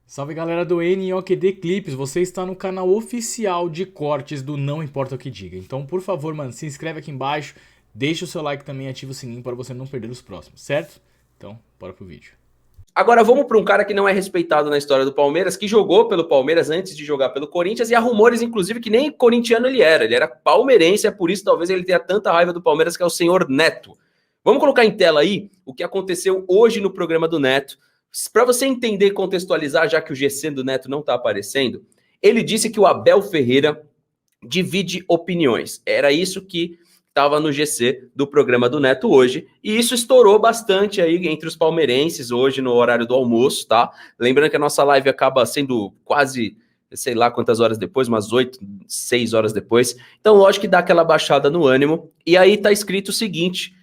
Salve galera do NOQD Clips, você está no canal oficial de cortes do Não Importa o Que Diga. Então, por favor, mano, se inscreve aqui embaixo, deixa o seu like também e ativa o sininho para você não perder os próximos, certo? Então, bora pro vídeo. Agora vamos para um cara que não é respeitado na história do Palmeiras, que jogou pelo Palmeiras antes de jogar pelo Corinthians, e há rumores, inclusive, que nem corintiano ele era palmeirense, é por isso talvez ele tenha tanta raiva do Palmeiras, que é o senhor Neto. Vamos colocar em tela aí o que aconteceu hoje no programa do Neto, para você entender e contextualizar, já que o GC do Neto não está aparecendo. Ele disse que o Abel Ferreira divide opiniões. Era isso que estava no GC do programa do Neto hoje, e isso estourou bastante aí entre os palmeirenses hoje no horário do almoço, tá? Lembrando que a nossa live acaba sendo quase, sei lá quantas horas depois, umas 8, 6 horas depois. Então, lógico que dá aquela baixada no ânimo. E aí tá escrito o seguinte: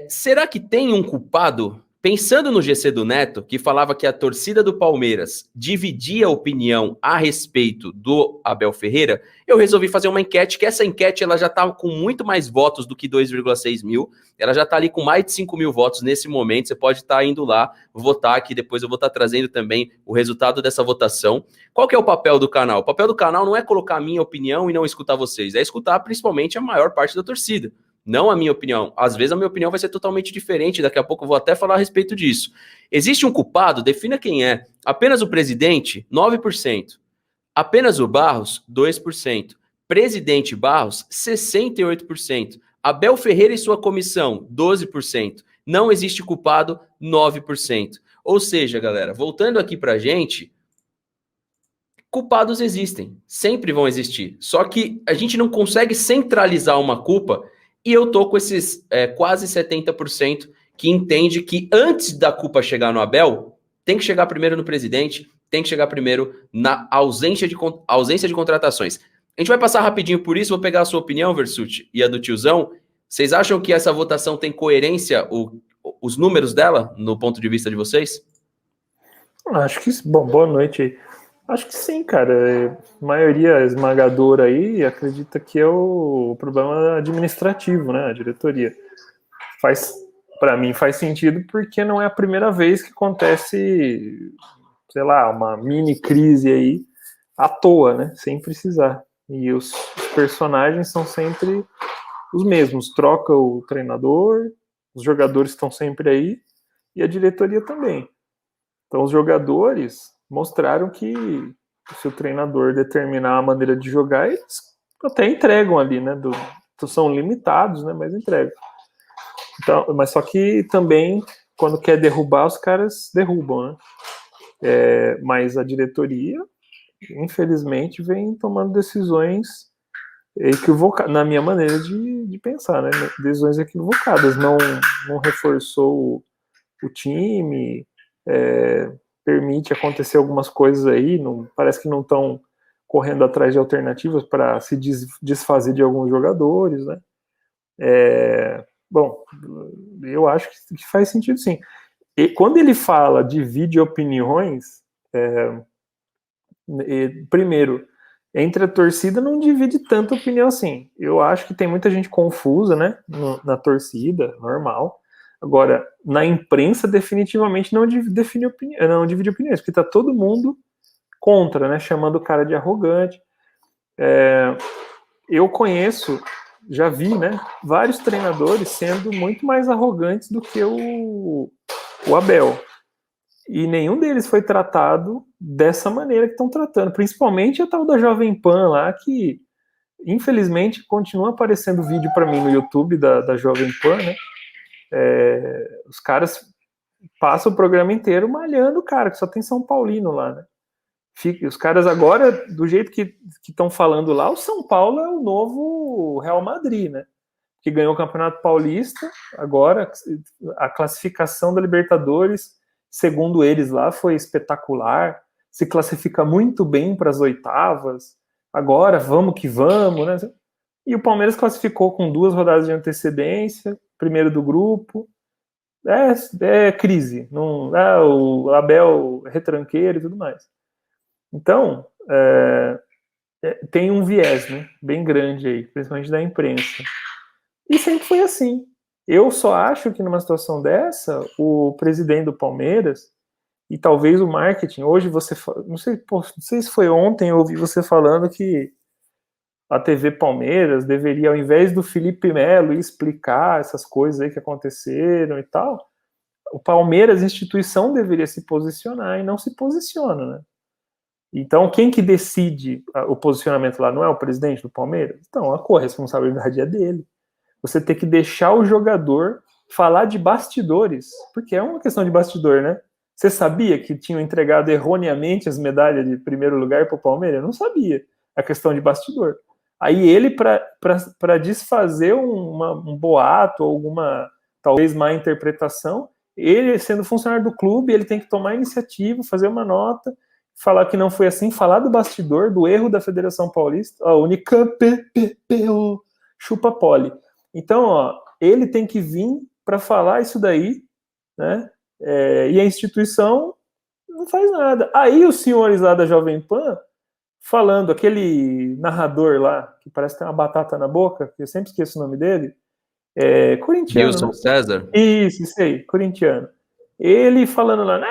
será que tem um culpado? Pensando no GC do Neto, que falava que a torcida do Palmeiras dividia a opinião a respeito do Abel Ferreira, eu resolvi fazer uma enquete, que essa enquete ela já está com muito mais votos do que 2,6 mil, ela já está ali com mais de 5 mil votos nesse momento, você pode estar indo lá votar, que depois eu vou estar trazendo também o resultado dessa votação. Qual que é o papel do canal? O papel do canal não é colocar a minha opinião e não escutar vocês, é escutar principalmente a maior parte da torcida. Não a minha opinião. Às vezes a minha opinião vai ser totalmente diferente. Daqui a pouco eu vou até falar a respeito disso. Existe um culpado? Defina quem é. Apenas o presidente? 9%. Apenas o Barros? 2%. Presidente Barros? 68%. Abel Ferreira e sua comissão? 12%. Não existe culpado? 9%. Ou seja, galera, voltando aqui pra gente, culpados existem. Sempre vão existir. Só que a gente não consegue centralizar uma culpa. E eu tô com esses quase 70% que entende que antes da culpa chegar no Abel, tem que chegar primeiro no presidente, tem que chegar primeiro na ausência de contratações. A gente vai passar rapidinho por isso, vou pegar a sua opinião, Versuti, e a do tiozão. Vocês acham que essa votação tem coerência, os números dela, no ponto de vista de vocês? Acho que, bom, boa noite aí. Acho que sim, cara. A maioria esmagadora aí acredita que é o problema administrativo, né? A diretoria. Para mim faz sentido porque não é a primeira vez que acontece, sei lá, uma mini crise aí à toa, né? Sem precisar. E os personagens são sempre os mesmos. Troca o treinador, os jogadores estão sempre aí e a diretoria também. Então os jogadores mostraram que se o treinador determinar a maneira de jogar, eles até entregam ali, né? São limitados, né? Mas entregam. Então, mas só que também, quando quer derrubar, os caras derrubam, né? Mas a diretoria, infelizmente, vem tomando decisões equivocadas, na minha maneira de pensar, né? Decisões equivocadas. Não reforçou o time, permite acontecer algumas coisas aí, parece que não estão correndo atrás de alternativas para se desfazer de alguns jogadores, né? Bom, eu acho que faz sentido sim. E quando ele fala divide opiniões, primeiro, entre a torcida não divide tanta opinião assim. Eu acho que tem muita gente confusa, né, na torcida, normal. Agora, na imprensa, definitivamente não divide opiniões, porque tá todo mundo contra, né, chamando o cara de arrogante. Eu conheço, já vi, né, vários treinadores sendo muito mais arrogantes do que o Abel. E nenhum deles foi tratado dessa maneira que estão tratando. Principalmente a tal da Jovem Pan lá, que infelizmente continua aparecendo vídeo para mim no YouTube da Jovem Pan, né? Os caras passam o programa inteiro malhando o cara, que só tem São Paulino lá, né? Os caras agora, do jeito que estão falando lá, o São Paulo é o novo Real Madrid, né? Que ganhou o Campeonato Paulista, agora a classificação da Libertadores, segundo eles lá, foi espetacular, se classifica muito bem para as oitavas, agora vamos que vamos, né? E o Palmeiras classificou com 2 rodadas de antecedência, primeiro do grupo, é crise, não, o Abel é retranqueiro e tudo mais. Então, tem um viés, né, bem grande aí, principalmente da imprensa. E sempre foi assim. Eu só acho que numa situação dessa, o presidente do Palmeiras, E talvez o marketing, hoje não sei se foi ontem, eu ouvi você falando que a TV Palmeiras deveria, ao invés do Felipe Melo, explicar essas coisas aí que aconteceram e tal, o Palmeiras, instituição, deveria se posicionar e não se posiciona, né? Então, quem que decide o posicionamento lá? Não é o presidente do Palmeiras? Então, a corresponsabilidade é dele. Você tem que deixar o jogador falar de bastidores, porque é uma questão de bastidor, né? Você sabia que tinham entregado erroneamente as medalhas de primeiro lugar para o Palmeiras? Eu não sabia. A questão de bastidor. Aí ele, para desfazer um boato, alguma, talvez, má interpretação, ele, sendo funcionário do clube, ele tem que tomar a iniciativa, fazer uma nota, falar que não foi assim, falar do bastidor, do erro da Federação Paulista, ó, Unicamp, chupa poli. Então, ó, ele tem que vir para falar isso daí, né? E a instituição não faz nada. Aí os senhores lá da Jovem Pan, falando, aquele narrador lá, que parece ter uma batata na boca, que eu sempre esqueço o nome dele, corintiano, Wilson né? César? Isso aí, corintiano. Ele falando lá,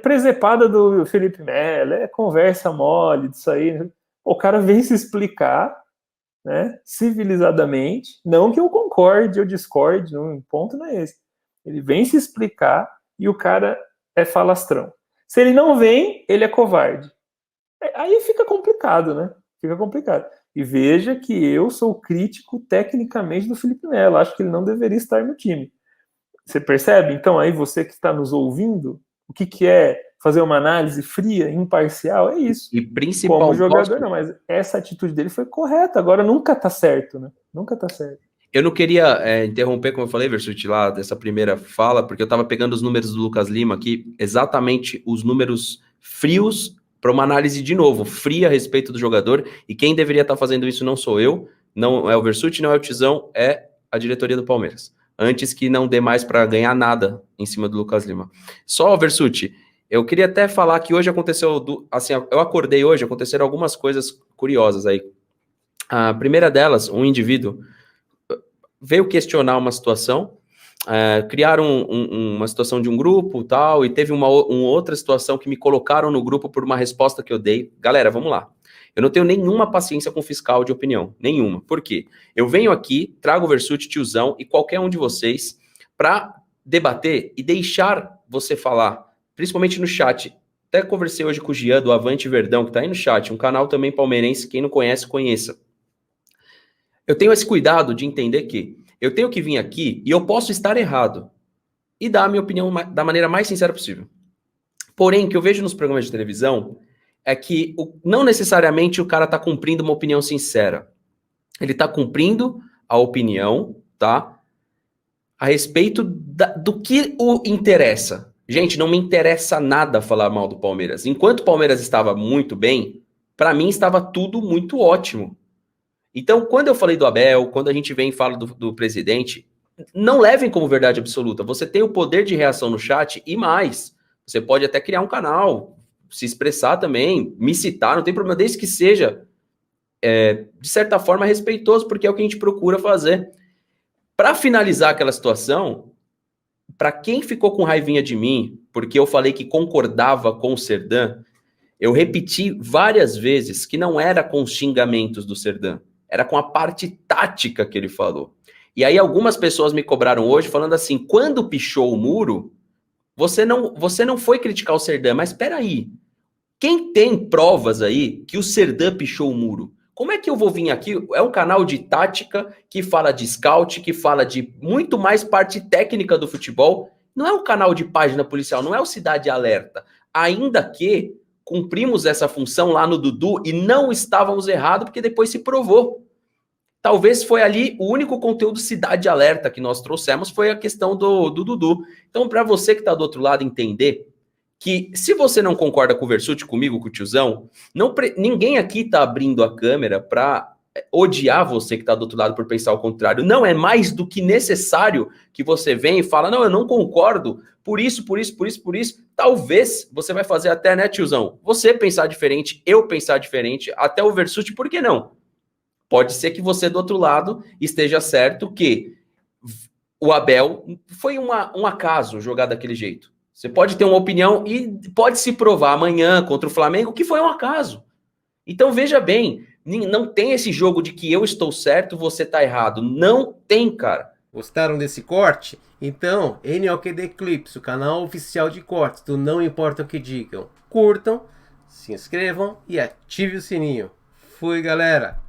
presepada do Felipe Melo, conversa mole disso aí. O cara vem se explicar, né, civilizadamente, não que eu concorde ou discorde, um ponto não é esse. Ele vem se explicar e o cara é falastrão. Se ele não vem, ele é covarde. Aí fica complicado, né? Fica complicado. E veja que eu sou crítico tecnicamente do Felipe Melo. Acho que ele não deveria estar no time. Você percebe? Então, aí você que está nos ouvindo, o que é fazer uma análise fria, imparcial? É isso. E principalmente. Como jogador, não, mas essa atitude dele foi correta. Agora nunca tá certo, né? Nunca tá certo. Eu não queria interromper, como eu falei, Versuti, lá dessa primeira fala, porque eu estava pegando os números do Lucas Lima aqui, exatamente os números frios para uma análise, de novo, fria a respeito do jogador, e quem deveria estar fazendo isso não sou eu, não é o Versuti, não é o Tizão, é a diretoria do Palmeiras. Antes que não dê mais para ganhar nada em cima do Lucas Lima. Só, Versuti, eu queria até falar que hoje aconteceu, assim, eu acordei hoje, aconteceram algumas coisas curiosas aí. A primeira delas, um indivíduo veio questionar uma situação, criaram uma situação de um grupo tal, e teve uma outra situação que me colocaram no grupo por uma resposta que eu dei. Galera, vamos lá. Eu não tenho nenhuma paciência com fiscal de opinião, nenhuma. Por quê? Eu venho aqui, trago o Versuti, Tiozão e qualquer um de vocês para debater e deixar você falar, principalmente no chat. Até conversei hoje com o Gian do Avante Verdão, que está aí no chat, um canal também palmeirense, quem não conhece, conheça. Eu tenho esse cuidado de entender que eu tenho que vir aqui e eu posso estar errado e dar a minha opinião da maneira mais sincera possível. Porém, o que eu vejo nos programas de televisão é que não necessariamente o cara está cumprindo uma opinião sincera. Ele está cumprindo a opinião, tá? A respeito do que o interessa. Gente, não me interessa nada falar mal do Palmeiras. Enquanto o Palmeiras estava muito bem, para mim estava tudo muito ótimo. Então, quando eu falei do Abel, quando a gente vem e fala do presidente, não levem como verdade absoluta. Você tem o poder de reação no chat e mais. Você pode até criar um canal, se expressar também, me citar, não tem problema, desde que seja, de certa forma, respeitoso, porque é o que a gente procura fazer. Para finalizar aquela situação, para quem ficou com raivinha de mim, porque eu falei que concordava com o Serdã, eu repeti várias vezes que não era com os xingamentos do Serdã, era com a parte tática que ele falou. E aí algumas pessoas me cobraram hoje falando assim, quando pichou o muro, você não foi criticar o Serdã, mas espera aí, quem tem provas aí que o Serdã pichou o muro? Como é que eu vou vir aqui? É um canal de tática que fala de scout, que fala de muito mais parte técnica do futebol. Não é um canal de página policial, não é o Cidade Alerta. Ainda que cumprimos essa função lá no Dudu e não estávamos errados, porque depois se provou. Talvez foi ali o único conteúdo Cidade Alerta que nós trouxemos, foi a questão do Dudu. Então, para você que está do outro lado entender que se você não concorda com o Versuti, comigo, com o Tiozão, ninguém aqui está abrindo a câmera para odiar você que está do outro lado por pensar o contrário. Não, é mais do que necessário que você venha e fala, não, eu não concordo, por isso. Talvez você vai fazer até, né, Tiozão? Você pensar diferente, eu pensar diferente, até o Versuti, por que não? Pode ser que você do outro lado esteja certo que o Abel foi um acaso jogar daquele jeito. Você pode ter uma opinião e pode se provar amanhã contra o Flamengo que foi um acaso. Então veja bem, não tem esse jogo de que eu estou certo, você tá errado. Não tem, cara. Gostaram desse corte? Então, NOKD Clips, o canal oficial de cortes do Não Importa o que Digam. Curtam, se inscrevam e ative o sininho. Fui, galera!